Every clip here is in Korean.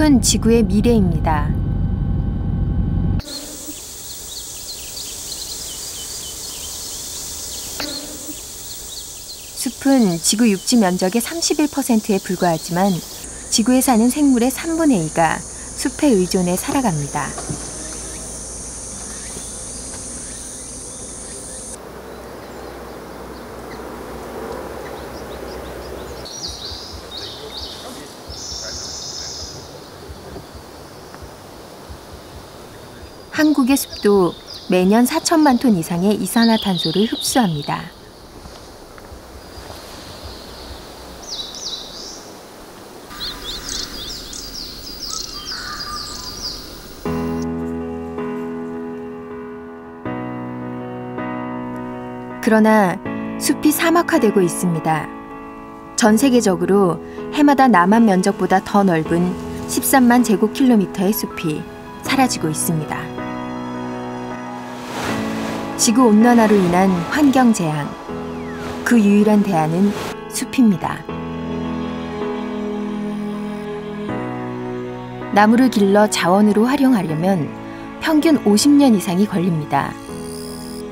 숲은 지구의 미래입니다. 숲은 지구 육지 면적의 31%에 불과하지만 지구에 사는 생물의 3분의 2가 숲에 의존해 살아갑니다. 한국의 숲도 매년 4천만 톤 이상의 이산화탄소를 흡수합니다. 그러나 숲이 사막화되고 있습니다. 전 세계적으로 해마다 남한 면적보다 더 넓은 13만 제곱킬로미터의 숲이 사라지고 있습니다. 지구온난화로 인한 환경재앙, 그 유일한 대안은 숲입니다. 나무를 길러 자원으로 활용하려면 평균 50년 이상이 걸립니다.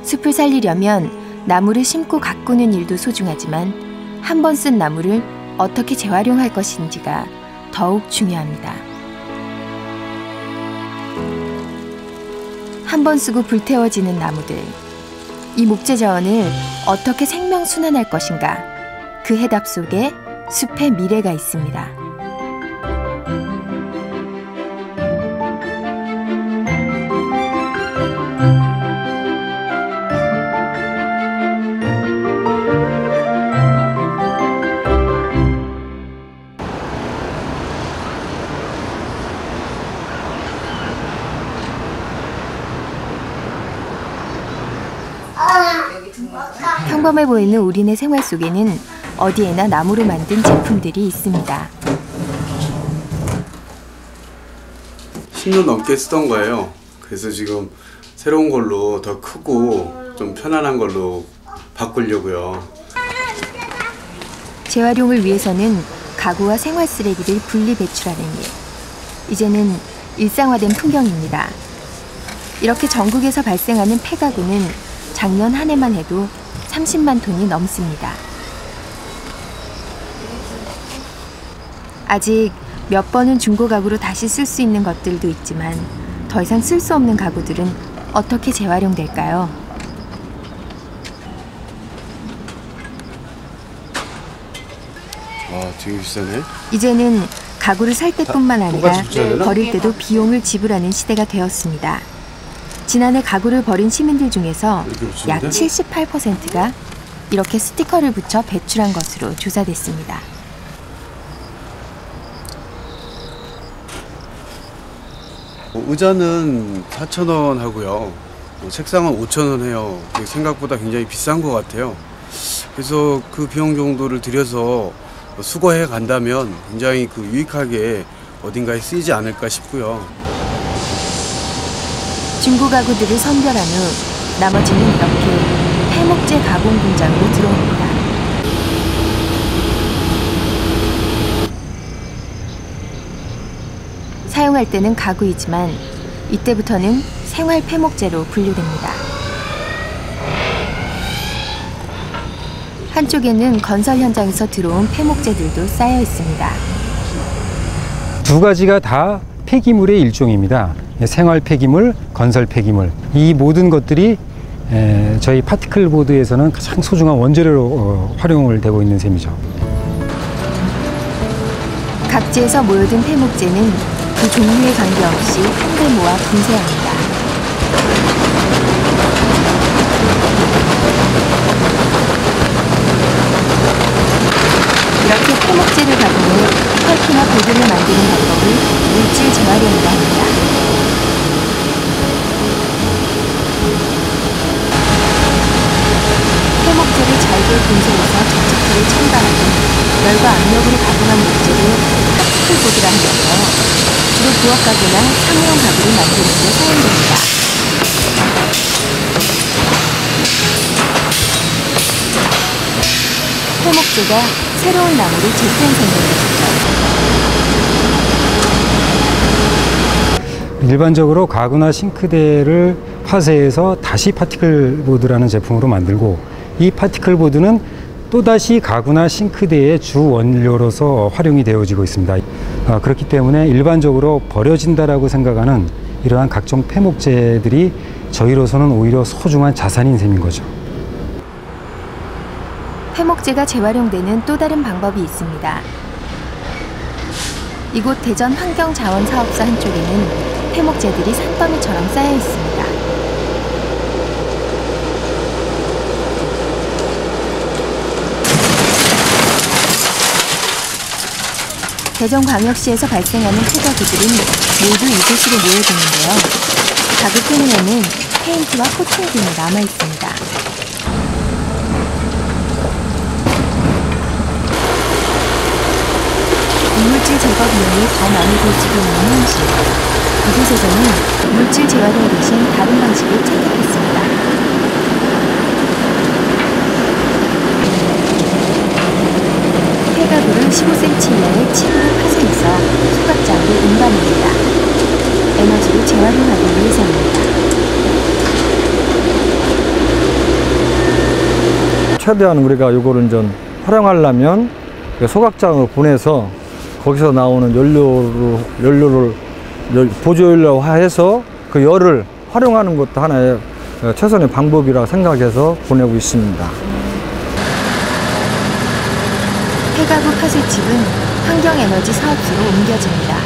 숲을 살리려면 나무를 심고 가꾸는 일도 소중하지만 한 번 쓴 나무를 어떻게 재활용할 것인지가 더욱 중요합니다. 한 번 쓰고 불태워지는 나무들, 이 목재 자원을 어떻게 생명순환할 것인가? 그 해답 속에 숲의 미래가 있습니다. 평범해 보이는 우리네 생활 속에는 어디에나 나무로 만든 제품들이 있습니다. 10년 넘게 쓰던 거예요. 그래서 지금 새로운 걸로 더 크고 좀 편안한 걸로 바꾸려고요. 재활용을 위해서는 가구와 생활 쓰레기를 분리 배출하는 일. 이제는 일상화된 풍경입니다. 이렇게 전국에서 발생하는 폐가구는 작년 한 해만 해도 30만 톤이 넘습니다. 아직 몇 번은 중고 가구로 다시 쓸 수 있는 것들도 있지만 더 이상 쓸 수 없는 가구들은 어떻게 재활용될까요? 되게 비싸네. 이제는 가구를 살 때뿐만 아니라 버릴 때도 비용을 지불하는 시대가 되었습니다. 지난해 가구를 버린 시민들 중에서 약 78%가 이렇게 스티커를 붙여 배출한 것으로 조사됐습니다. 의자는 4,000원 하고요. 책상은 5,000원 해요. 생각보다 굉장히 비싼 것 같아요. 그래서 그 비용 정도를 들여서 수거해 간다면 굉장히 유익하게 어딘가에 쓰이지 않을까 싶고요. 중고 가구들을 선별한 후 나머지는 이렇게 폐목재 가공 공장으로 들어옵니다. 사용할 때는 가구이지만 이때부터는 생활 폐목재로 분류됩니다. 한쪽에는 건설 현장에서 들어온 폐목재들도 쌓여 있습니다. 두 가지가 다 폐기물의 일종입니다. 생활 폐기물, 건설 폐기물. 이 모든 것들이 저희 파티클 보드에서는 가장 소중한 원재료로 활용을 되고 있는 셈이죠. 각지에서 모여든 폐목재는 그 종류에 관계없이 한데 모아 분쇄합니다. 이렇게 폐목재를 가공해 팔키나 보드를 만드는 방법을 물질 재활용이라 합니다. 폐목재를 잘게 분쇄해서 접착제를 첨가하는 열과 압력으로 가공한 물질을 파티클 보드라 하는데요. 주로 부엌 가구나 사무용 가구를 만드는 데 사용됩니다. 폐목재가 새로운 나무를 재탄생해주죠. 일반적으로 가구나 싱크대를 파쇄해서 다시 파티클보드라는 제품으로 만들고, 이 파티클보드는 또다시 가구나 싱크대의 주 원료로서 활용이 되어지고 있습니다. 그렇기 때문에 일반적으로 버려진다라고 생각하는 이러한 각종 폐목재들이 저희로서는 오히려 소중한 자산인 셈인 거죠. 폐목재가 재활용되는 또 다른 방법이 있습니다. 이곳 대전 환경자원사업소 한쪽에는 폐목재들이 산더미처럼 쌓여 있습니다. 대전광역시에서 발생하는 폐가구들은 모두 이곳으로 모여드는데요. 가구 표면에는 페인트와 코팅 등이 남아 있습니다. 이물질 제거 비용이 더 많이 들지도 있는 현실. 이곳에서는 물질 재활용 대신 다른 방식을 채택했습니다. 폐가구를 15cm 이하의 칩으로 파쇄해서 소각장으로 운반합니다. 에너지를 재활용하기 위해서입니다. 최대한 우리가 이거를 좀 활용하려면 소각장으로 보내서 거기서 나오는 연료를 보조연료화해서 그 열을 활용하는 것도 하나의 최선의 방법이라 생각해서 보내고 있습니다. 폐가구 파쇄칩은 환경에너지 사업소로 옮겨집니다.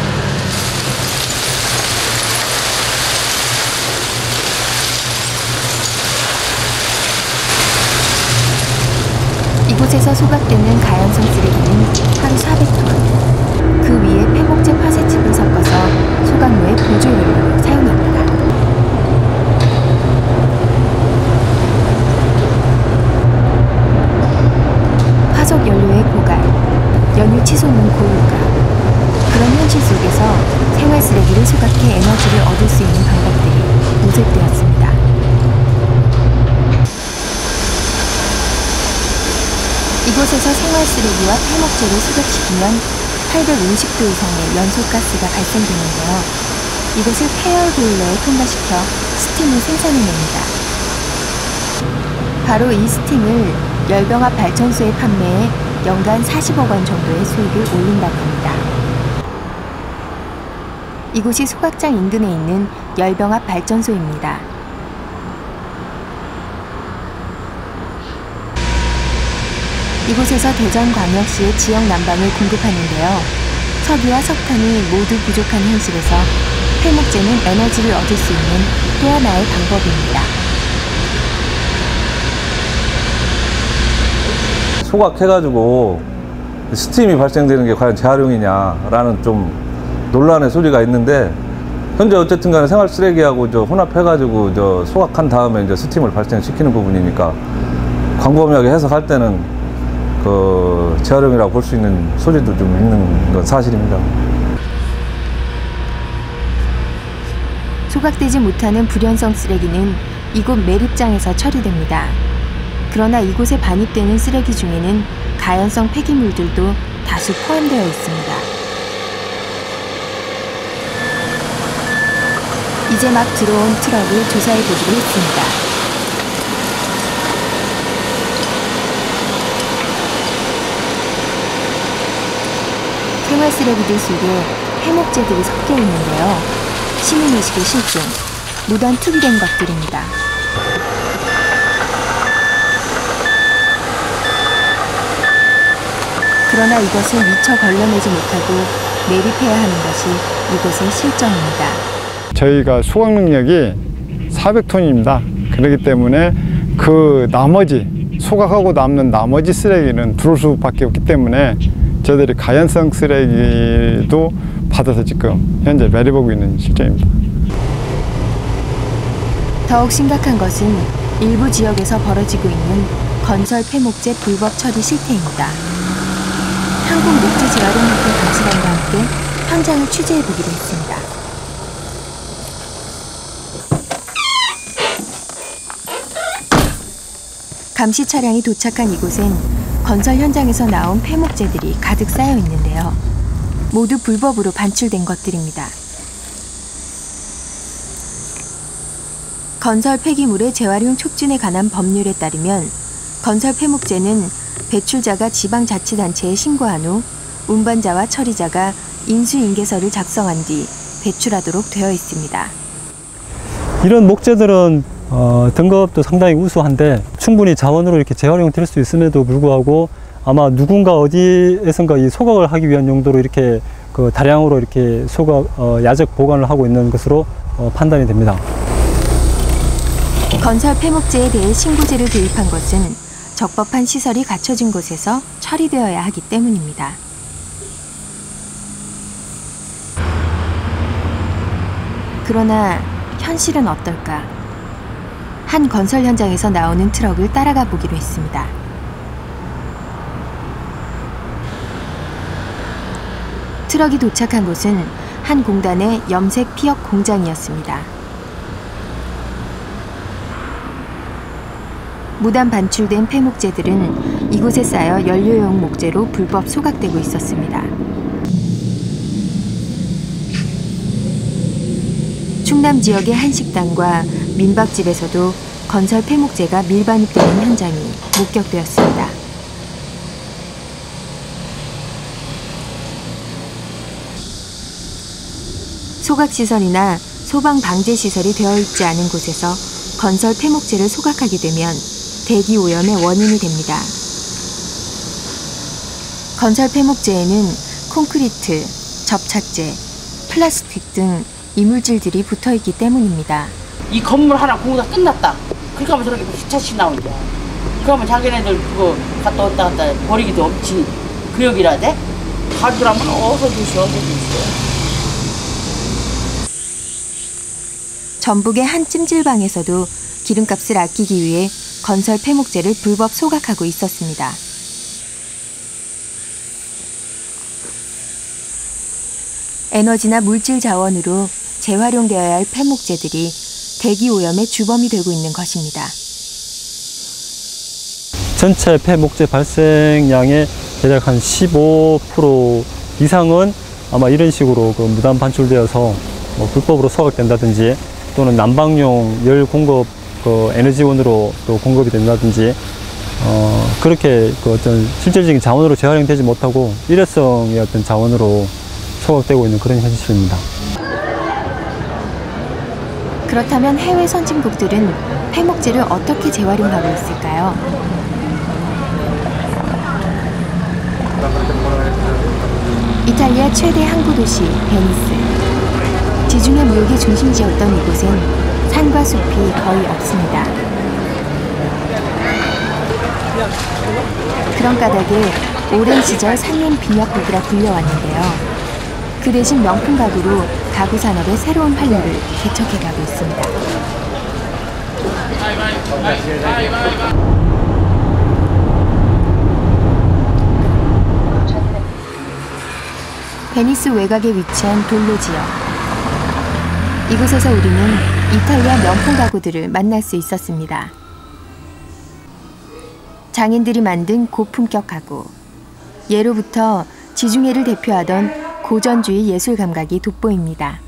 이곳에서 소각되는 가연성 쓰레기는 하루 400톤. 그 위에 폐목재 파쇄칩을 섞어서 소각로의 보조연료로 사용합니다. 화석 연료의 고갈, 연유 치솟는 고유가. 그런 현실 속에서 생활 쓰레기를 소각해 에너지를 얻을 수 있는 방법들이 모색되었습니다. 이곳에서 생활 쓰레기와 폐목재를 소각시키면 850도 이상의 연소가스가 발생되는데요. 이것을 폐열 보일러에 통과시켜 스팀을 생산해냅니다. 바로 이 스팀을 열병합 발전소에 판매해 연간 40억 원 정도의 수익을 올린다고 합니다. 이곳이 소각장 인근에 있는 열병합 발전소입니다. 이곳에서 대전광역시의 지역 난방을 공급하는데요. 석유와 석탄이 모두 부족한 현실에서 폐목재는 에너지를 얻을 수 있는 또 하나의 방법입니다. 소각해가지고 스팀이 발생되는 게 과연 재활용이냐라는 좀 논란의 소리가 있는데, 현재 어쨌든 간에 생활 쓰레기하고 혼합해가지고 소각한 다음에 이제 스팀을 발생시키는 부분이니까 광범위하게 해석할 때는 재활용이라고 볼 수 있는 소리도 좀 있는 건 사실입니다. 소각되지 못하는 불연성 쓰레기는 이곳 매립장에서 처리됩니다. 그러나 이곳에 반입되는 쓰레기 중에는 가연성 폐기물들도 다수 포함되어 있습니다. 이제 막 들어온 트럭을 조사해 보기로 했습니다. 생활 쓰레기들 속에 폐목재들이 섞여 있는데요. 시민의식의 실종, 무단 투기된 것들입니다. 그러나 이것을 미처 걸러내지 못하고 매립해야 하는 것이 이곳의 실정입니다. 저희가 소각 능력이 400톤입니다. 그렇기 때문에 그 나머지 소각하고 남는 나머지 쓰레기는 들어올 수밖에 없기 때문에 저희들이 가연성 쓰레기도 받아서 지금 현재 매립하고 있는 실정입니다. 더욱 심각한 것은 일부 지역에서 벌어지고 있는 건설 폐목재 불법 처리 실태입니다. 한국목재재활용협회 감시단과 함께 현장을 취재해보기로 했습니다. 감시 차량이 도착한 이곳엔 건설 현장에서 나온 폐목재들이 가득 쌓여 있는데요. 모두 불법으로 반출된 것들입니다. 건설 폐기물의 재활용 촉진에 관한 법률에 따르면 건설 폐목재는 배출자가 지방자치단체에 신고한 후 운반자와 처리자가 인수인계서를 작성한 뒤 배출하도록 되어 있습니다. 이런 목재들은 등급도 상당히 우수한데 충분히 자원으로 이렇게 재활용될 수 있음에도 불구하고 아마 누군가 어디에선가 이 소각을 하기 위한 용도로 이렇게 다량으로 이렇게 야적 보관을 하고 있는 것으로 판단이 됩니다. 건설 폐목재에 대해 신고제를 도입한 것은 적법한 시설이 갖춰진 곳에서 처리되어야 하기 때문입니다. 그러나 현실은 어떨까? 한 건설 현장에서 나오는 트럭을 따라가 보기로 했습니다. 트럭이 도착한 곳은 한 공단의 염색 피혁 공장이었습니다. 무단 반출된 폐목재들은 이곳에 쌓여 연료용 목재로 불법 소각되고 있었습니다. 충남 지역의 한 식당과 민박집에서도 건설 폐목재가 밀반입되는 현장이 목격되었습니다. 소각시설이나 소방방제시설이 되어 있지 않은 곳에서 건설 폐목재를 소각하게 되면 대기오염의 원인이 됩니다. 건설 폐목재에는 콘크리트, 접착제, 플라스틱 등 이물질들이 붙어있기 때문입니다. 이 건물 하나 공사 끝났다. 그렇게 하면 저렇게 10차씩 나온다. 그러면 자기네들 그거 갔다 왔다 버리기도 없지. 그 여기라 돼? 가주라면 어서 주시오. 전북의 한 찜질방에서도 기름값을 아끼기 위해 건설 폐목재를 불법 소각하고 있었습니다. 에너지나 물질 자원으로 재활용되어야 할 폐목재들이 대기오염의 주범이 되고 있는 것입니다. 전체 폐목재 발생량의 대략 한 15% 이상은 아마 이런 식으로 무단 반출되어서 불법으로 소각된다든지 또는 난방용 열 공급 에너지원으로 또 공급이 된다든지 그렇게 어떤 실질적인 자원으로 재활용되지 못하고 일회성의 어떤 자원으로 소각되고 있는 그런 현실입니다. 그렇다면 해외 선진국들은 폐목재를 어떻게 재활용하고 있을까요? 이탈리아 최대 항구 도시 베니스. 지중해 무역의 중심지였던 이곳엔 산과 숲이 거의 없습니다. 그런 까닭에 오랜 시절 산림 빈약국이라 불려왔는데요. 그 대신 명품 가구로 가구 산업의 새로운 활로를 개척해가고 있습니다. 베니스 외곽에 위치한 돌로 지역. 이곳에서 우리는 이탈리아 명품 가구들을 만날 수 있었습니다. 장인들이 만든 고품격 가구. 예로부터 지중해를 대표하던 고전주의 예술 감각이 돋보입니다.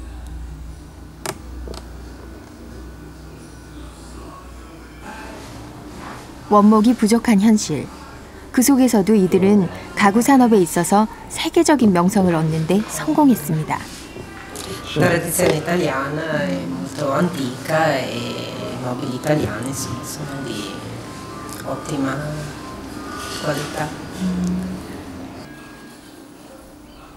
원목이 부족한 현실. 그 속에서도 이들은 가구 산업에 있어서 세계적인 명성을 얻는 데 성공했습니다. La tradizione italiana è molto antica e i mobili italiani sono di ottima qualità.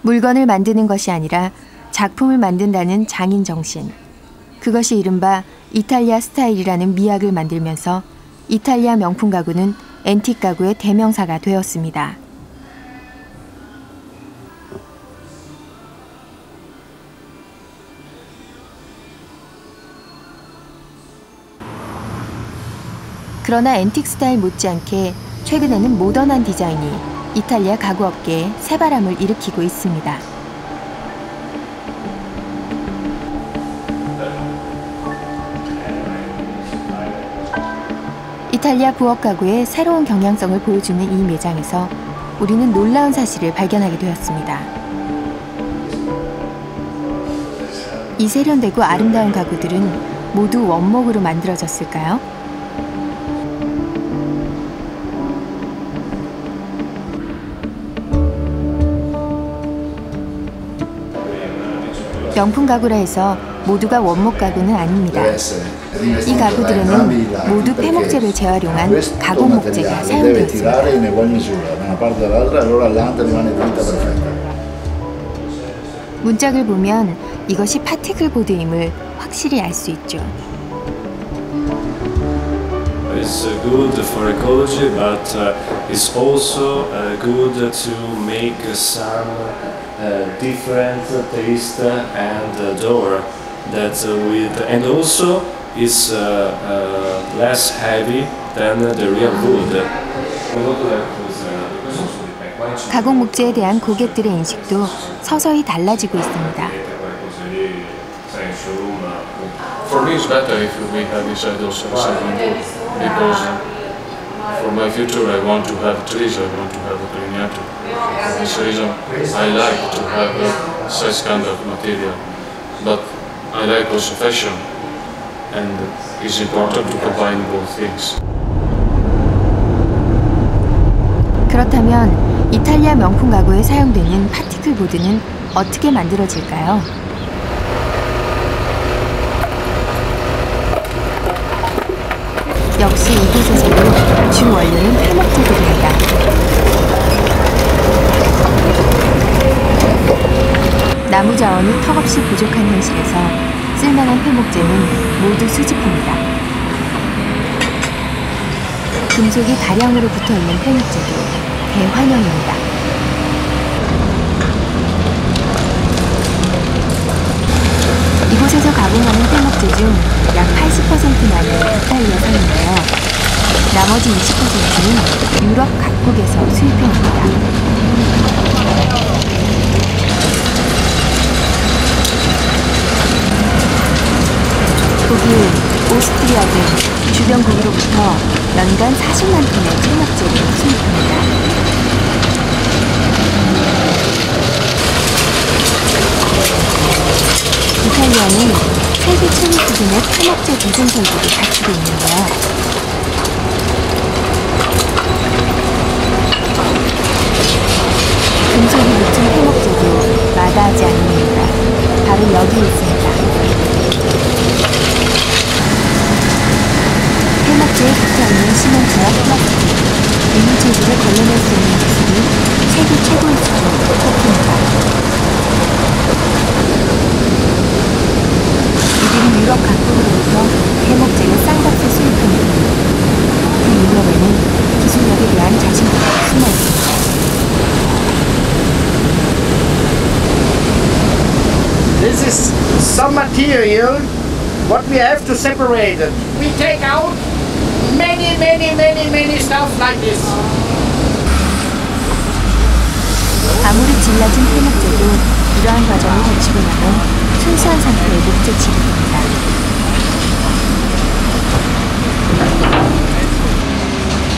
물건을 만드는 것이 아니라 작품을 만든다는 장인 정신. 그것이 이른바 이탈리아 스타일이라는 미학을 만들면서 이탈리아 명품 가구는 앤틱 가구의 대명사가 되었습니다. 그러나 앤틱 스타일 못지않게 최근에는 모던한 디자인이 이탈리아 가구 업계에 새바람을 일으키고 있습니다. 이탈리아 부엌 가구의 새로운 경향성을 보여주는 이 매장에서 우리는 놀라운 사실을 발견하게 되었습니다. 이 세련되고 아름다운 가구들은 모두 원목으로 만들어졌을까요? 명품 가구라 해서 모두가 원목 가구는 아닙니다. 이 가구들에는 모두 폐목재를 재활용한 가공 목재가 사용되었습니다. 문짝을 보면 이것이 파티클 보드임을 확실히 알 수 있죠. It's good for ecology, but it's also good to make some different taste and door that with, and also it's less heavy than the real wood. 가공 목재에 대한 고객들의 인식도 서서히 달라지고 있습니다. For me, it's better if we have inside also recycling wood, because for my future I want to have trees, I want to have a green nature. For this reason, I like to have such kind of material, but I like also fashion, and it's important to combine both things. 그렇다면 이탈리아 명품 가구에 사용되는 파티클 보드는 어떻게 만들어질까요? 역시 이곳에서도 주 원료는 폐목재들입니다. 나무 자원이 턱없이 부족한 현실에서 쓸만한 폐목재는 모두 수집합니다. 금속이 다량으로 붙어있는 폐목재도 대환영입니다. 이곳에서 가공하는 폐목재 중 약 80%만을 이탈리아산인데요. 나머지 20%는 유럽 각국에서 수입해옵니다. 독일, 오스트리아 등 주변 국으로부터 연간 40만 톤의 폐목재를 수입합니다. 이탈리아는 세계 최고 수준의 폐목재 기준 설비를 갖추고 있는데요. 금속이 묻힌 폐목재도 마다하지 않습니다. 바로 여기 있습니다. 폐목재에 붙어있는 시멘트와 플라스틱, 이물질들을 걸러낼 수 있는 기술이 세계 최고의 수준으로 꼽힙니다. 이들은 유럽 각국으로부터 폐목재를 싼값에 수입합니다. 그 이면에는 기술력에 대한 자신감이 숨어 있습니다. This is some material what we have to separate it. We take out many stuff like this. 아무리 질라진 폐목재도 이러한 과정을 거치고 나면 순수한 상태의 목재 취급입니다.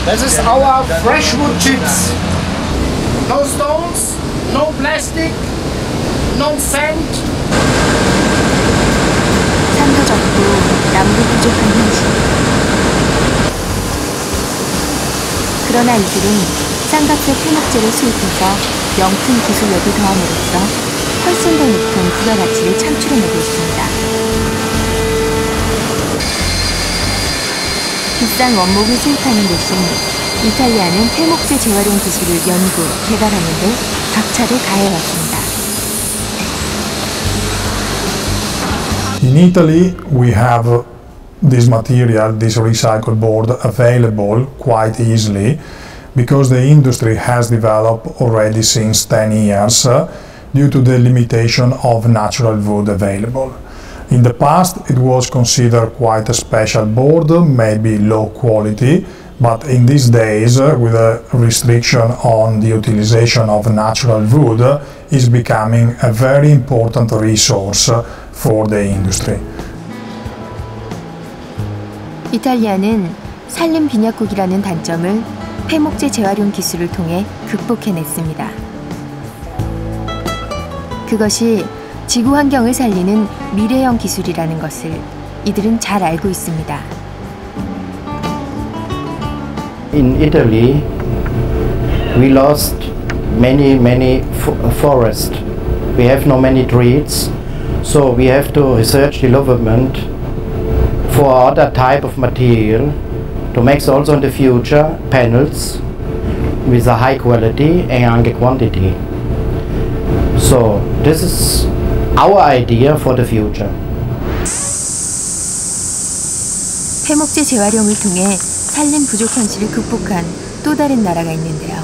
This is our fresh wood chips. No stones, no plastic, no sand. 산도 적고 나무도 부족한 현실. 그러나 이들은 싼값의 폐목재를 수입해서 명품 기술력을 더함으로써 훨씬 더 높은 부가가치를 창출해내고 있습니다. 비싼 원목을 수입하는 대신 이탈리아는 폐목재 재활용 기술을 연구, 개발하는 데 박차를 가해왔습니다. In Italy, we have this material, this recycled board, available quite easily because the industry has developed already since 10 years due to the limitation of natural wood available. In the past, it was considered quite a special board, maybe low quality, but in these days, with a restriction on the utilization of natural wood, is becoming a very important resource for the industry. 이탈리아는 산림 빈약국이라는 단점을 폐목재 재활용 기술을 통해 극복해냈습니다. 그것이 지구 환경을 살리는 미래형 기술이라는 것을 이들은 잘 알고 있습니다. In Italy, we lost many forests. We have no many trees, so we have to research development for other type of material to make also in the future panels with a high quality and quantity. So this is our idea for the future. 폐목재 재활용을 통해 산림 부족 현실을 극복한 또 다른 나라가 있는데요.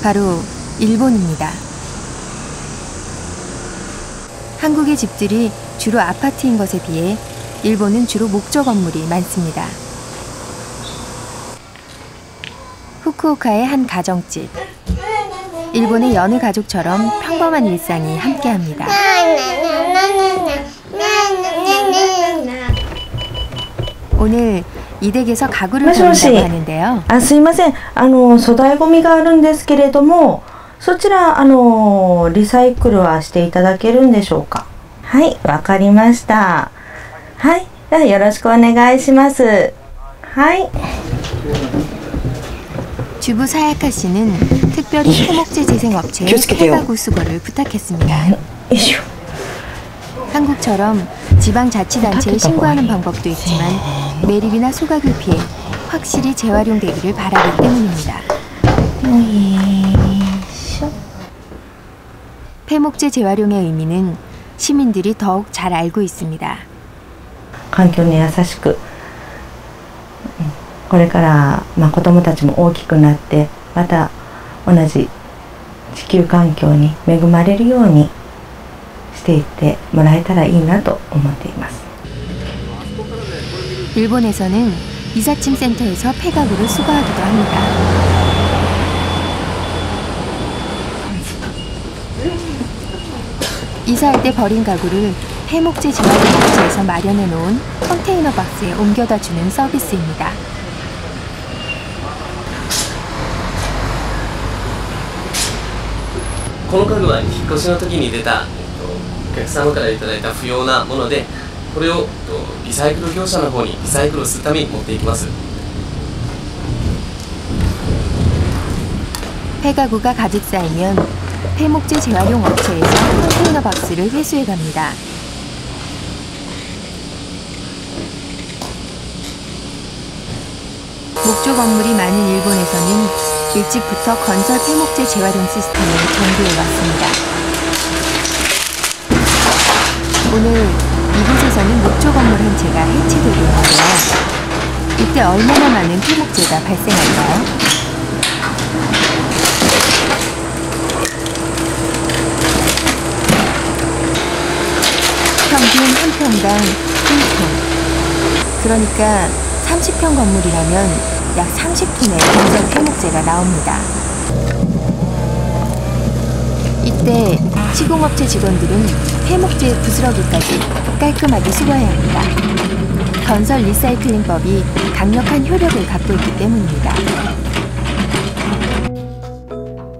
바로 일본입니다. 한국의 집들이 주로 아파트인 것에 비해 일본은 주로 목조 건물이 많습니다. 후쿠오카의 한 가정집. 일본의 여느 가족처럼 평범한 일상이 함께합니다. 오늘 이 댁에서 가구를 버린다고 하는데요. すいません。粗大ゴミがあるんですけれども、そちらリサイクルはしていただけるんでしょうか。はい、わかりました。はい、ではよろしくお願いします。はい。 주부 사야카 씨는 특별히 폐목재 재생업체에 폐가구 수거를 부탁했습니다. 한국처럼 지방자치단체에 신고하는 방법도 있지만 매립이나 소각을 피해 확실히 재활용되기를 바라기 때문입니다. 폐목재 재활용의 의미는 시민들이 더욱 잘 알고 있습니다. 環境に優しく、これから子どもたちも大きくなってまた同じ地球環境に恵まれるようにしていってもらえたらいいなと思っています。 일본에서는 이삿짐 센터에서 폐가구를 수거하기도 합니다. 이사할 때 버린 가구를 폐목재 재활용 업체에서 마련해 놓은 컨테이너 박스에 옮겨다 주는 서비스입니다. 이 가구は引っ越しの時に出たお客様からいただいた不要なもので、これをリサイクル業者の方にリサイクルするために持っていきます。 폐가구가 가득 쌓이면 폐목재 재활용 업체에서 컨테이너 박스를 회수해 갑니다. 목조 건물이 많은 일본에서는 일찍부터 건설 폐목재 재활용 시스템을 전개해 왔습니다. 오늘 이곳에서는 목조 건물 한 채가 해체되고 있는데요. 이때 얼마나 많은 폐목재가 발생할까요? 평균 한 평당 1톤. 그러니까 30평 건물이라면 약 30톤의 건설 폐목재가 나옵니다. 이때 시공업체 직원들은 폐목재의 부스러기까지 깔끔하게 수거해야 합니다. 건설 리사이클링법이 강력한 효력을 갖고 있기 때문입니다.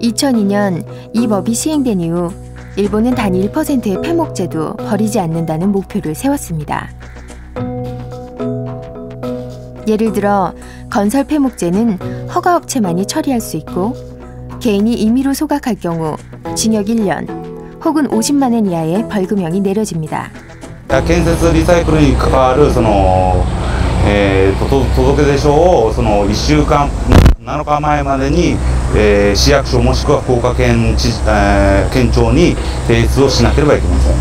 2002년 이 법이 시행된 이후 일본은 단 1%의 폐목재도 버리지 않는다는 목표를 세웠습니다. 예를 들어 건설 폐목재는 허가업체만이 처리할 수 있고 개인이 임의로 소각할 경우 징역 1년 혹은 50만 원 이하의 벌금형이 내려집니다. 建設リサイクルに関わる届出書を1週間7日前までに市役所もしくは福岡県庁に提出をしなければいけません。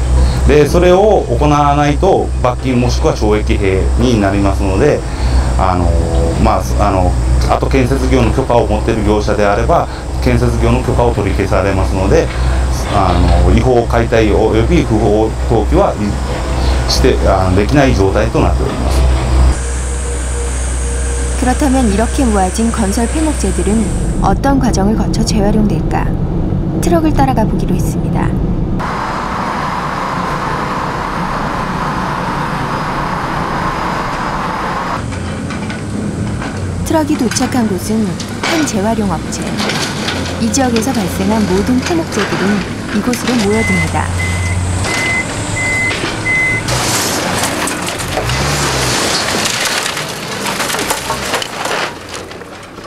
でそれを行わないと罰金もしくは懲役刑になりますので、あと建設業の許可を持っている業者であれば建設業の許可を取り消されますので、違法解体および不法投棄はできない状態となっております。 그렇다면 이렇게 모아진 건설 폐목재들은 어떤 과정을 거쳐 재활용될까? 트럭을 따라가 보기로 했습니다. 트럭이 도착한 곳은 한 재활용 업체. 이 지역에서 발생한 모든 폐목재들은 이곳으로 모여듭니다.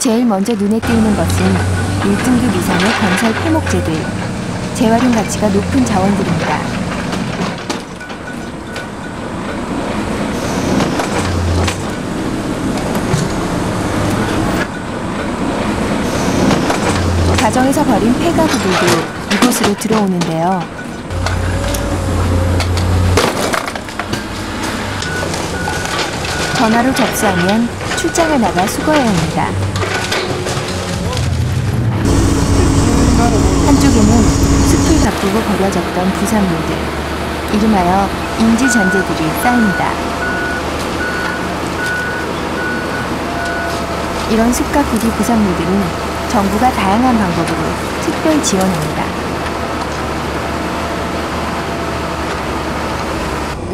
제일 먼저 눈에 띄는 것은 1등급 이상의 건설 폐목재들, 재활용 가치가 높은 자원들입니다. 가정에서 버린 폐가구들도 이곳으로 들어오는데요. 전화로 접수하면 출장을 나가 수거해야 합니다. 한쪽에는 숲을 가꾸고 버려졌던 부산물들, 이름하여 인지전재들이 쌓입니다. 이런 숲 가꾸기 부산물들은 정부가 다양한 방법으로 특별 지원합니다.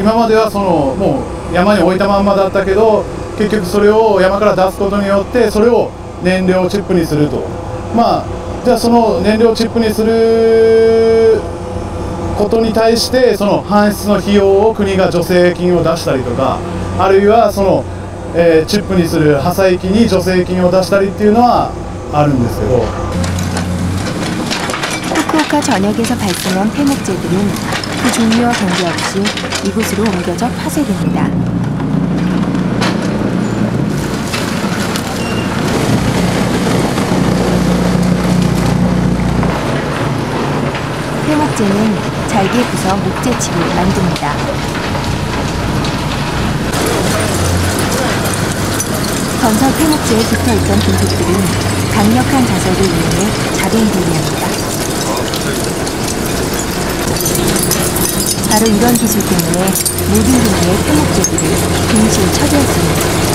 今まではもう山に置いたまんまだったけど、結局それを山から出すことによってそれを燃料チップにすると。じゃあその燃料チップにすることに対してその搬出の費用を国が助成金を出したりとか、あるいはチップにする破砕機に助成金を出したりっていうのはあるんですけど。 후쿠오카 전역에서 발생한 폐목재들은 그 종류와 관계없이 이곳으로 옮겨져 파쇄됩니다. 폐목재는 잘게 부서 목재칩을 만듭니다. 건설 폐목재에 붙어있던 금속들은 강력한 자석을 이용해 자동 분리합니다. 바로 이런 기술 때문에 모든 종류의 폐목재들을 동시에 처리할 수 있는 것이죠.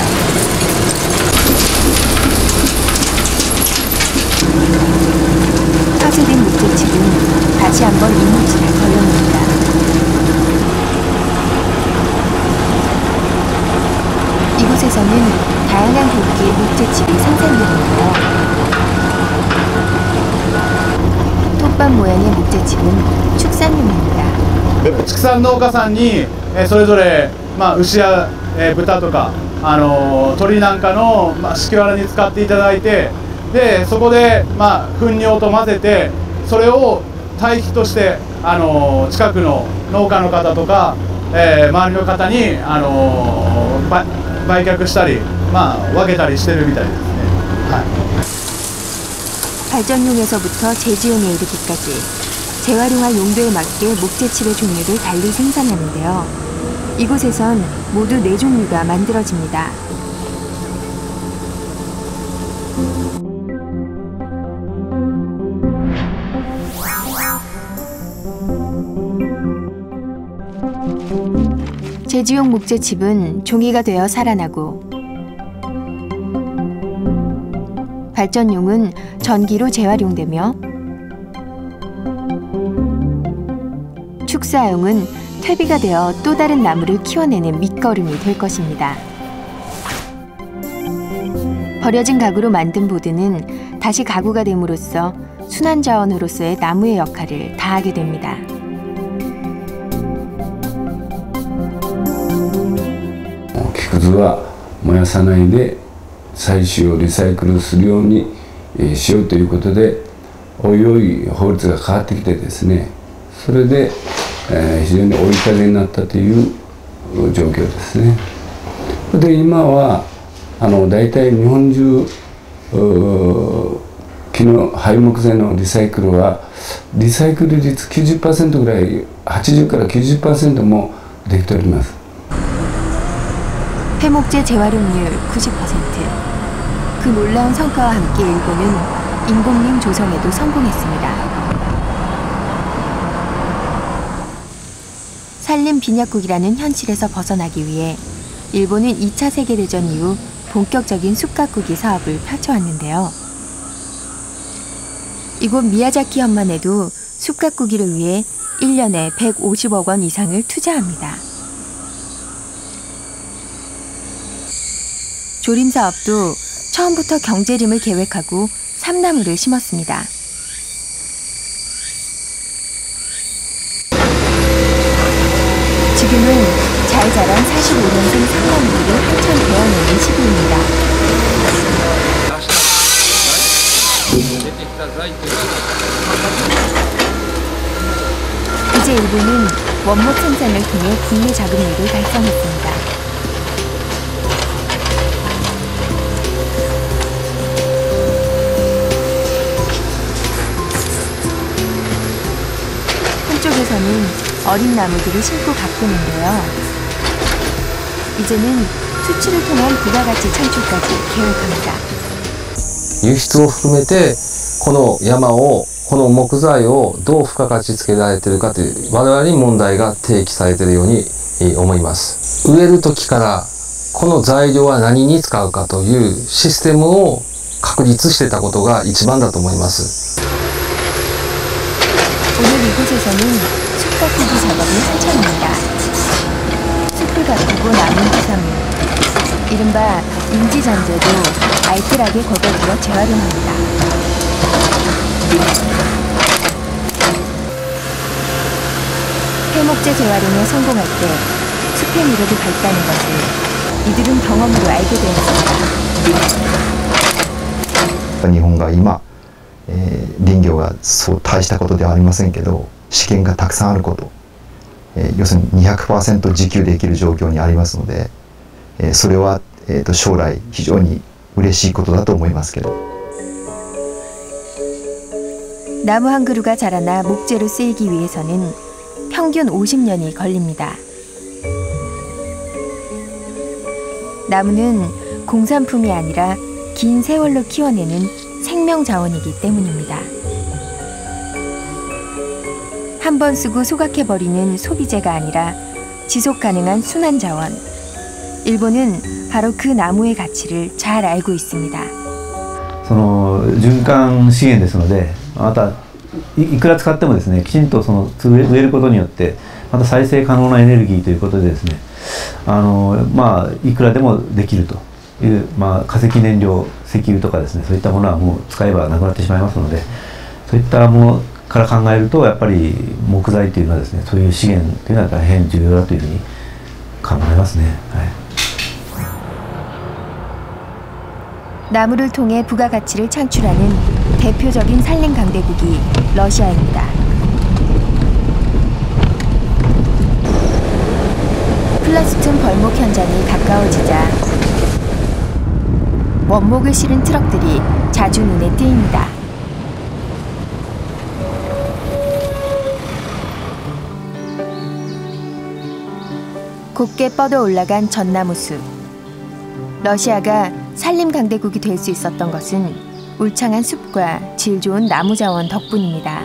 파쇄된 목재칩은 다시 한번 이물질을 걸러냅니다. 이곳에서는 다양한 굵기의 목재칩이 생산되는데요. 톱밥 모양의 목재칩은 축산용입니다. 畜産農家さんにそれぞれ牛や豚とか鳥なんかの敷き藁に使っていただいて、でそこで糞尿と混ぜてそれを堆肥として近くの農家の方とか周りの方に売却したり分けたりしてるみたいですね。はい。 발전용에서부터 제지용에 이르기까지 재활용할 용도에 맞게 목재칩의 종류를 달리 생산하는데요. 이곳에선 모두 4종류가 만들어집니다. 제지용 목재칩은 종이가 되어 살아나고 발전용은 전기로 재활용되며 축사용은 퇴비가 되어 또 다른 나무를 키워내는 밑거름이 될 것입니다. 버려진 가구로 만든 보드는 다시 가구가 됨으로써 순환자원으로서의 나무의 역할을 다하게 됩니다. 기구は燃やさないで再使用リサイクルするようにしようということでおいおい法律が変わってきてですね、それで非常に追い風になったという状況ですね。で今は大体日本中木の廃木材のリサイクルはリサイクル率 90% ぐらい 80から 90% もできております。 폐목재 재활용률 90%. 그 놀라운 성과와 함께 일본은 인공림 조성에도 성공했습니다. 산림 빈약국이라는 현실에서 벗어나기 위해 일본은 2차 세계대전 이후 본격적인 숲가꾸기 사업을 펼쳐왔는데요. 이곳 미야자키현만 해도 숲가꾸기를 위해 1년에 150억 원 이상을 투자합니다. 조림 사업도 처음부터 경제림을 계획하고 삼나무를 심었습니다. 지금은 잘 자란 45년생 삼나무들을 한참 베어내는 시기입니다. 이제 일본은 원목 생산을 통해 국내 자금률을 달성했습니다. 한쪽에서는 어린 나무들을 심고 가꾸는데요. 이제는 수출을 통한 부가가치 창출까지 계획합니다. 輸出を含めてこの山をこの木材をどう付加価値つけられているかという我々に問題が提起されているように思います。植える時からこの材料は何に使うかというシステムを確立していたことが一番だと思います。 오늘 이곳에서는 숲가꾸기 작업이 한창입니다. 숲을 가꾸고 남은 부산물, 이른바 인지잔재도 알뜰하게 걷어들여 재활용합니다. 폐목재 재활용에 성공할 때 숲의 미력이 밝다는 것을 이들은 경험으로 알게 되었습니다. 日本が今、林業がそう大したことではありませんけど資源がたくさんあること、要するに 200% 自給できる状況にありますので、それは、将来非常に嬉しいことだと思いますけど。 나무 한 그루가 자라나 목재로 쓰이기 위해서는 평균 50년이 걸립니다. 나무는 공산품이 아니라 긴 세월로 키워내는 생명 자원이기 때문입니다. 한 번 쓰고 소각해버리는 소비재가 아니라 지속 가능한 순환 자원. 일본은 바로 그 나무의 가치를 잘 알고 있습니다. その循環資源ですので、またいくら使ってもですね、きちんとその植えることによってまた再生可能なエネルギーということでですね、いくらでもできるという、化石燃料、石油とかですね、そういったものはもう使えばなくなってしまいますので、そういったものから考えるとやっぱり木材というのはですね、そういう資源というのは大変重要だというふうに考えますね。はい。 나무를 통해 부가가치를 창출하는 대표적인 산림 강대국이 러시아입니다. 플라스툰 벌목 현장이 가까워지자 원목을 실은 트럭들이 자주 눈에 띄입니다. 곱게 뻗어 올라간 전나무숲. 러시아가 산림 강대국이 될 수 있었던 것은 울창한 숲과 질 좋은 나무 자원 덕분입니다.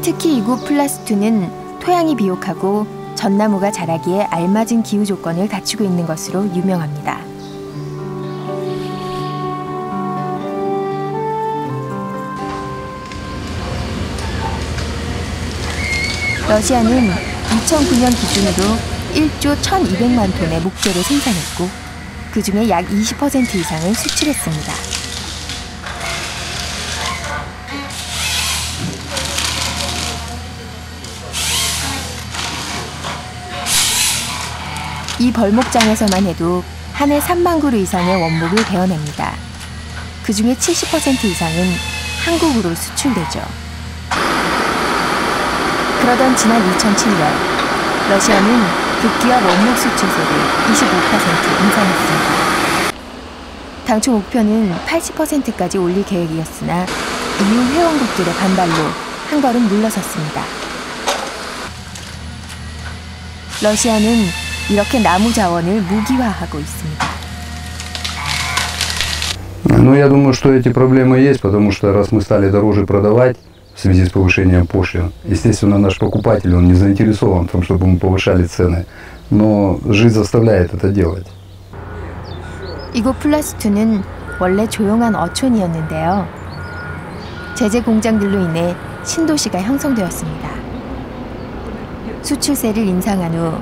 특히 이곳 플라스툰은 토양이 비옥하고 전나무가 자라기에 알맞은 기후 조건을 갖추고 있는 것으로 유명합니다. 러시아는 2009년 기준으로 1조 1,200만 톤의 목재를 생산했고 그 중에 약 20% 이상을 수출했습니다. 이 벌목장에서만 해도 한 해 3만 그루 이상의 원목을 베어냅니다. 그 중에 70% 이상은 한국으로 수출되죠. 그러던 지난 2007년 러시아는 극기와 원목 수출세를 25% 인상했습니다. 당초 목표는 80%까지 올릴 계획이었으나 EU 회원국들의 반발로 한 걸음 물러섰습니다. 러시아는 이렇게 나무 자원을 무기화하고 있습니다. Ну, я думаю, что эти проблемы есть, потому что раз мы стали дороже продавать в связи с повышением пошлин, естественно, наш покупатель, он не заинтересован в том, чтобы мы повышали цены, но жизнь заставляет это делать. 이곳 플라스툰은 원래 조용한 어촌이었는데요. 제재 공장들로 인해 신도시가 형성되었습니다. 수출세를 인상한 후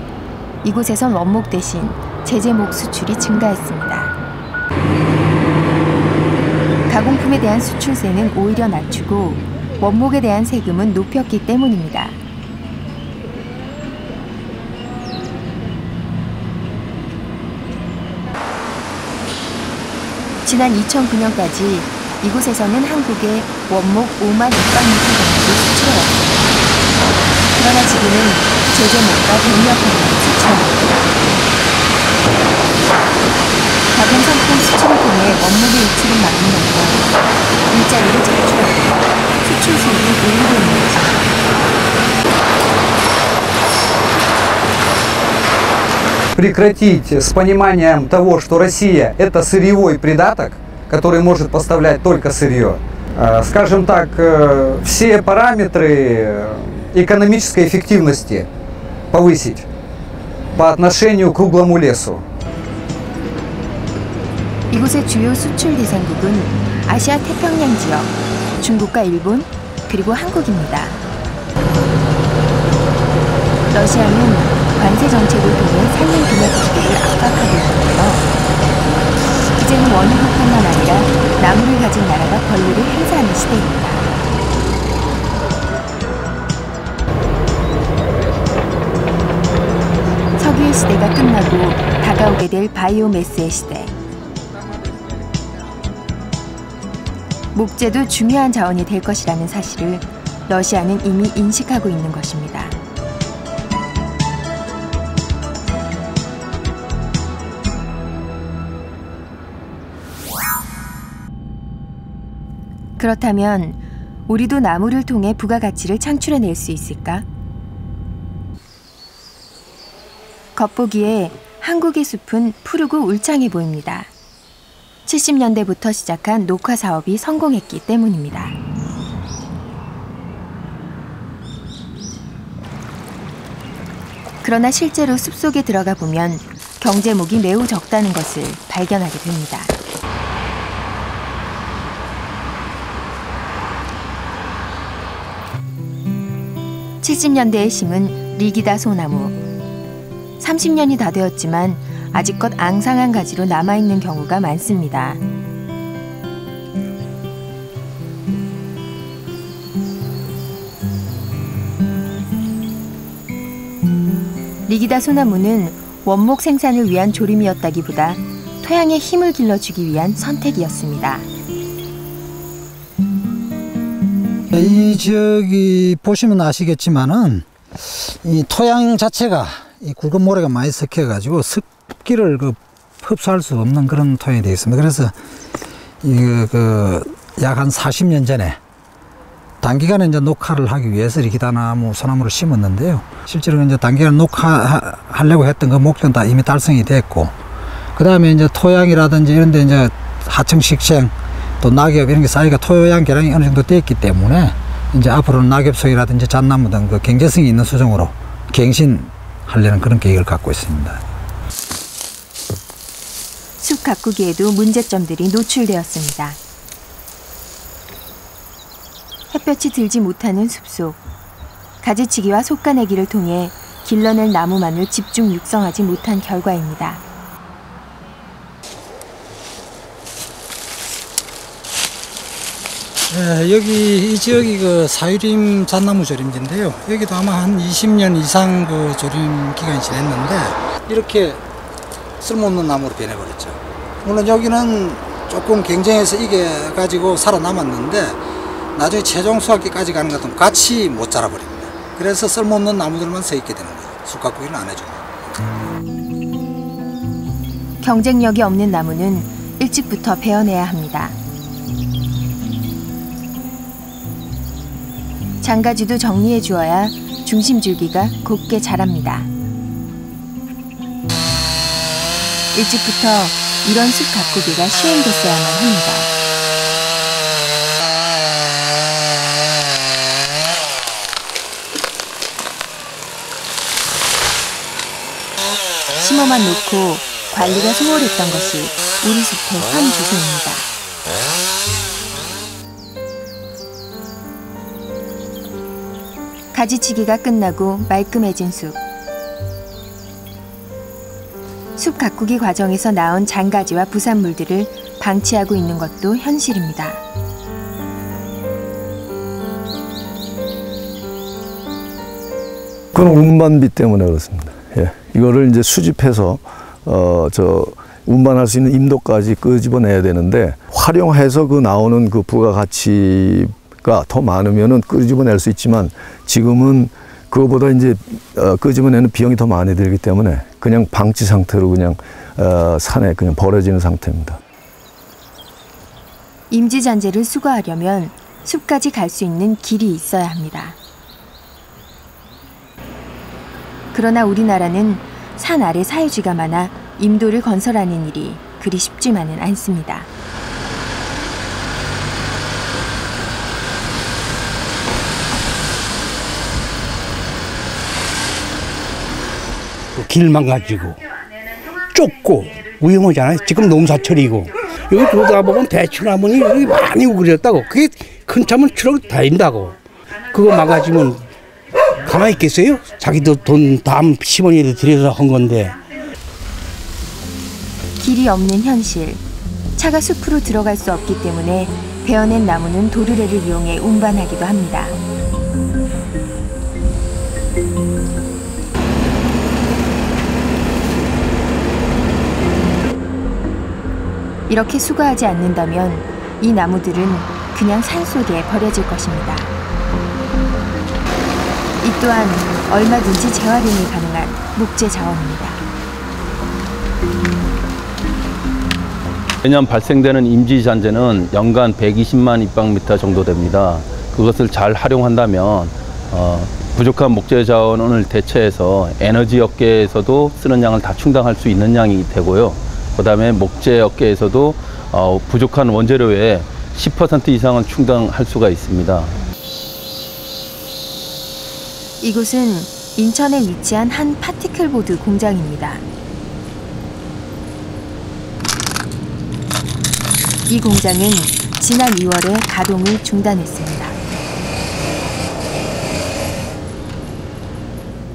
이곳에선 원목 대신 제재목 수출이 증가했습니다. 가공품에 대한 수출세는 오히려 낮추고 원목에 대한 세금은 높였기 때문입니다. 지난 2009년까지 이곳에서는 한국에 원목 5만 600m 정도를 수출해왔습니다. 그러나 지금은 제재목과 백여판을 수출합니다. 작은 상품 수출을 통해 원목의 유출을 막는 것과 일자리를 창출하고 수출 수익을 올리고 있는 것입니다. Прекратить с пониманием того, что Россия – это сырьевой придаток, который может поставлять только сырье. Скажем так, все параметры экономической эффективности повысить по отношению к круглому лесу. 이곳의 주요 수출 대상국은 아시아 태평양 지역, 중국과 일본, 그리고 한국입니다. 러시아는 관세 정책을 통해 산림 분야 경제를 압박하고 있는데요. 이제는 원유뿐만 아니라 나무를 가진 나라가 권리를 행사하는 시대입니다. 석유의 시대가 끝나고 다가오게 될 바이오매스의 시대. 목재도 중요한 자원이 될 것이라는 사실을 러시아는 이미 인식하고 있는 것입니다. 그렇다면 우리도 나무를 통해 부가가치를 창출해낼 수 있을까? 겉보기에 한국의 숲은 푸르고 울창해 보입니다. 70년대부터 시작한 녹화 사업이 성공했기 때문입니다. 그러나 실제로 숲속에 들어가 보면 경제목이 매우 적다는 것을 발견하게 됩니다. (70년대에) 심은 리기다 소나무. 30년이 다 되었지만 아직껏 앙상한 가지로 남아있는 경우가 많습니다. 리기다 소나무는 원목 생산을 위한 조림이었다기보다 토양에 힘을 길러주기 위한 선택이었습니다. 이 지역이 보시면 아시겠지만은 이 토양 자체가 이 굵은 모래가 많이 섞여가지고 습기를 흡수할 수 없는 그런 토양이 되어 있습니다. 그래서 약 한 40년 전에 단기간에 이제 녹화를 하기 위해서 리기다나무 소나무를 심었는데요. 실제로 이제 단기간 녹화하려고 했던 그 목표는 다 이미 달성이 됐고, 그 다음에 이제 토양이라든지 이런 데 이제 하청 식생 또 낙엽 이런 게 쌓이가 토양 개량이 어느 정도 됐기 때문에 이제 앞으로는 낙엽송이라든지 잣나무 등 그 경제성이 있는 수종으로 갱신하려는 그런 계획을 갖고 있습니다. 숲 가꾸기에도 문제점들이 노출되었습니다. 햇볕이 들지 못하는 숲속, 가지치기와 솎아내기를 통해 길러낼 나무만을 집중 육성하지 못한 결과입니다. 네, 여기 이 지역이 그 사유림 잣나무 조림지인데요. 여기도 아마 한 20년 이상 그 조림 기간이 지났는데 이렇게 쓸모없는 나무로 변해버렸죠. 물론 여기는 조금 경쟁해서 이겨가지고 살아남았는데 나중에 최종 수확기까지 가는 것 같으면 같이 못 자라버립니다. 그래서 쓸모없는 나무들만 서 있게 되는 거예요. 숲 가꾸기는 안 해주고. 경쟁력이 없는 나무는 일찍부터 베어내야 합니다. 장가지도 정리해 주어야 중심줄기가 곱게 자랍니다. 일찍부터 이런 숲 가꾸기가 시행됐어야만 합니다. 심어만 놓고 관리가 소홀했던 것이 우리 숲의 현 주소입니다. 가지치기가 끝나고 말끔해진 숲. 숲 가꾸기 과정에서 나온 장가지와 부산물들을 방치하고 있는 것도 현실입니다. 그건 운반비 때문에 그렇습니다. 예. 이거를 이제 수집해서 운반할 수 있는 임도까지 끄집어내야 되는데 활용해서 그 나오는 그 부가가치가 더 많으면은 끄집어낼 수 있지만 지금은 그거보다 이제 끄집어내는 비용이 더 많이 들기 때문에 그냥 방치 상태로 그냥 산에 그냥 버려지는 상태입니다. 임지잔재를 수거하려면 숲까지 갈 수 있는 길이 있어야 합니다. 그러나 우리나라는 산 아래 사유지가 많아 임도를 건설하는 일이 그리 쉽지만은 않습니다. 길만 가지고 좁고 위험하잖아요. 지금 농사철이고 여기 들어가 보면 대추나무니 여기 많이 우그렸다고. 그게 큰 차면 트럭 다닌다고. 그거 막아주면 가만히 있겠어요? 자기도 돈 다음 10원이라도 들여서 한 건데. 길이 없는 현실. 차가 숲으로 들어갈 수 없기 때문에 베어낸 나무는 도르래를 이용해 운반하기도 합니다. 이렇게 수거하지 않는다면 이 나무들은 그냥 산속에 버려질 것입니다. 이 또한 얼마든지 재활용이 가능한 목재 자원입니다. 매년 발생되는 임지잔재는 연간 120만 입방미터 정도 됩니다. 그것을 잘 활용한다면 부족한 목재 자원을 대체해서 에너지 업계에서도 쓰는 양을 다 충당할 수 있는 양이 되고요. 그 다음에 목재 업계에서도 부족한 원재료의 10% 이상은 충당할 수가 있습니다. 이곳은 인천에 위치한 한 파티클보드 공장입니다. 이 공장은 지난 2월에 가동을 중단했습니다.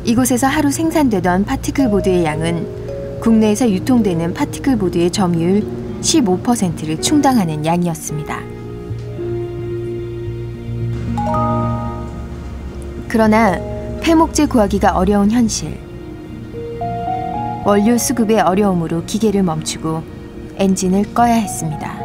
이곳에서 하루 생산되던 파티클보드의 양은 국내에서 유통되는 파티클보드의 점유율 15%를 충당하는 양이었습니다. 그러나 폐목재 구하기가 어려운 현실. 원료 수급의 어려움으로 기계를 멈추고 엔진을 꺼야 했습니다.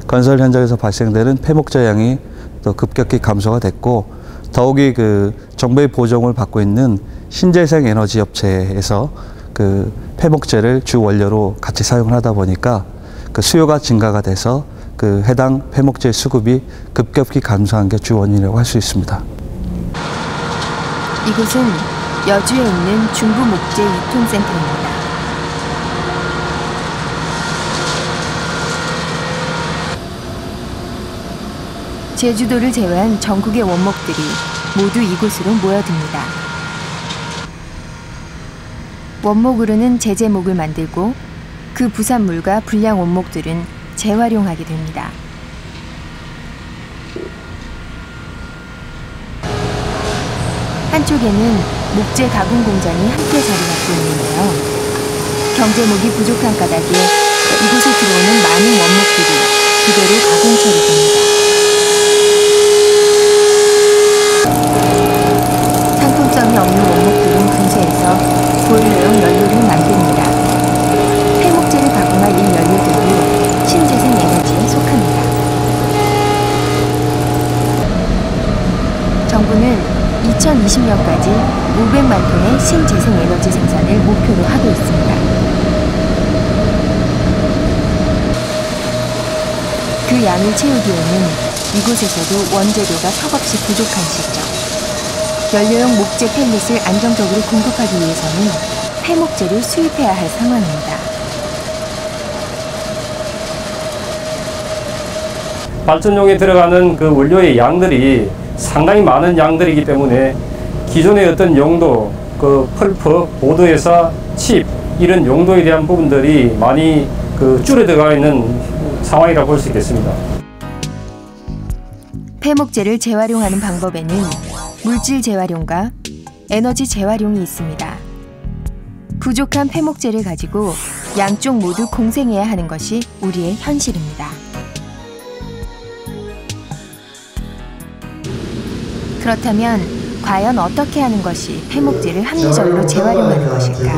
건설 현장에서 발생되는 폐목재 양이 또 급격히 감소가 됐고 더욱이 그 정부의 보정을 받고 있는 신재생 에너지 업체에서 그 폐목재를 주 원료로 같이 사용을 하다 보니까 그 수요가 증가가 돼서 그 해당 폐목재 수급이 급격히 감소한 게 주 원인이라고 할 수 있습니다. 이곳은 여주에 있는 중부목재 유통센터입니다. 제주도를 제외한 전국의 원목들이 모두 이곳으로 모여듭니다. 원목으로는 제재목을 만들고 그 부산물과 불량 원목들은 재활용하게 됩니다. 한쪽에는 목재 가공 공장이 함께 자리 잡고 있는데요. 경제목이 부족한 까닭에 이곳에 들어오는 많은 원목들이 그대로 가공 처리됩니다. 상품성이 없는 원목들은 분쇄해서 보일러용 연료를 만듭니다. 폐목재를 가공할 이 연료들도 신재생 에너지에 속합니다. 정부는 2020년까지 500만 톤의 신재생 에너지 생산을 목표로 하고 있습니다. 그 양을 채우기에는 이곳에서도 원재료가 턱없이 부족한 시점. 연료용 목재 펠릿을 안정적으로 공급하기 위해서는 폐목재를 수입해야 할 상황입니다. 발전용에 들어가는 그 원료의 양들이 상당히 많은 양들이기 때문에 기존의 어떤 용도, 그 펄프, 보드에서 칩 이런 용도에 대한 부분들이 많이 그 줄어들어가 있는 상황이라고 볼 수 있겠습니다. 폐목재를 재활용하는 방법에는 물질 재활용과 에너지 재활용이 있습니다. 부족한 폐목재를 가지고 양쪽 모두 공생해야 하는 것이 우리의 현실입니다. 그렇다면 과연 어떻게 하는 것이 폐목재를 합리적으로 재활용하는 것일까?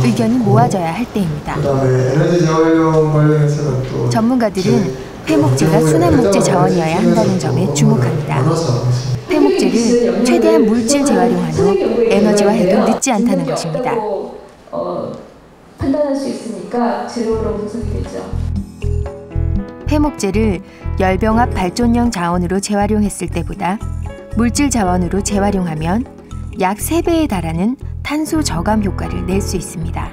의견이 모아져야 할 때입니다. 전문가들은 폐목재가 순환 목재 자원이어야 한다는 점에 주목합니다. 폐목재를 최대한 물질 재활용한 후 에너지화해도 늦지 않다는 것입니다. 판단할 수 있으니까 재료로 분석이 되죠. 폐목재를 열병합 발전용 자원으로 재활용했을 때보다 물질 자원으로 재활용하면 약 3배에 달하는 탄소 저감 효과를 낼 수 있습니다.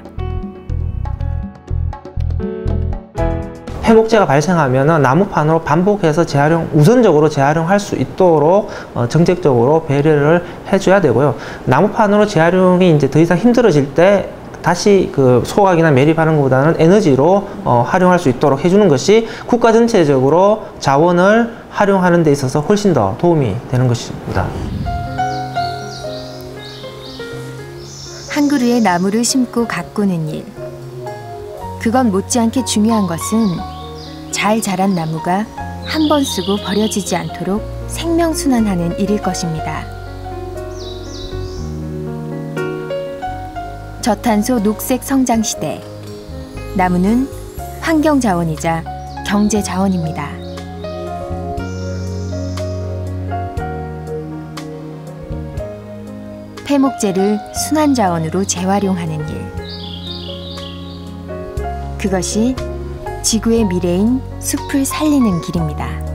폐목재가 발생하면 나무판으로 반복해서 우선적으로 재활용할 수 있도록 정책적으로 배려를 해줘야 되고요. 나무판으로 재활용이 이제 더 이상 힘들어질 때 다시 그 소각이나 매립하는 것보다는 에너지로 활용할 수 있도록 해주는 것이 국가 전체적으로 자원을 활용하는 데 있어서 훨씬 더 도움이 되는 것입니다. 한 그루의 나무를 심고 가꾸는 일. 그건 못지않게 중요한 것은 잘 자란 나무가 한 번 쓰고 버려지지 않도록 생명순환하는 일일 것입니다. 저탄소 녹색 성장 시대. 나무는 환경자원이자 경제자원입니다. 폐목재를 순환자원으로 재활용하는 일. 그것이 지구의 미래인 숲을 살리는 길입니다.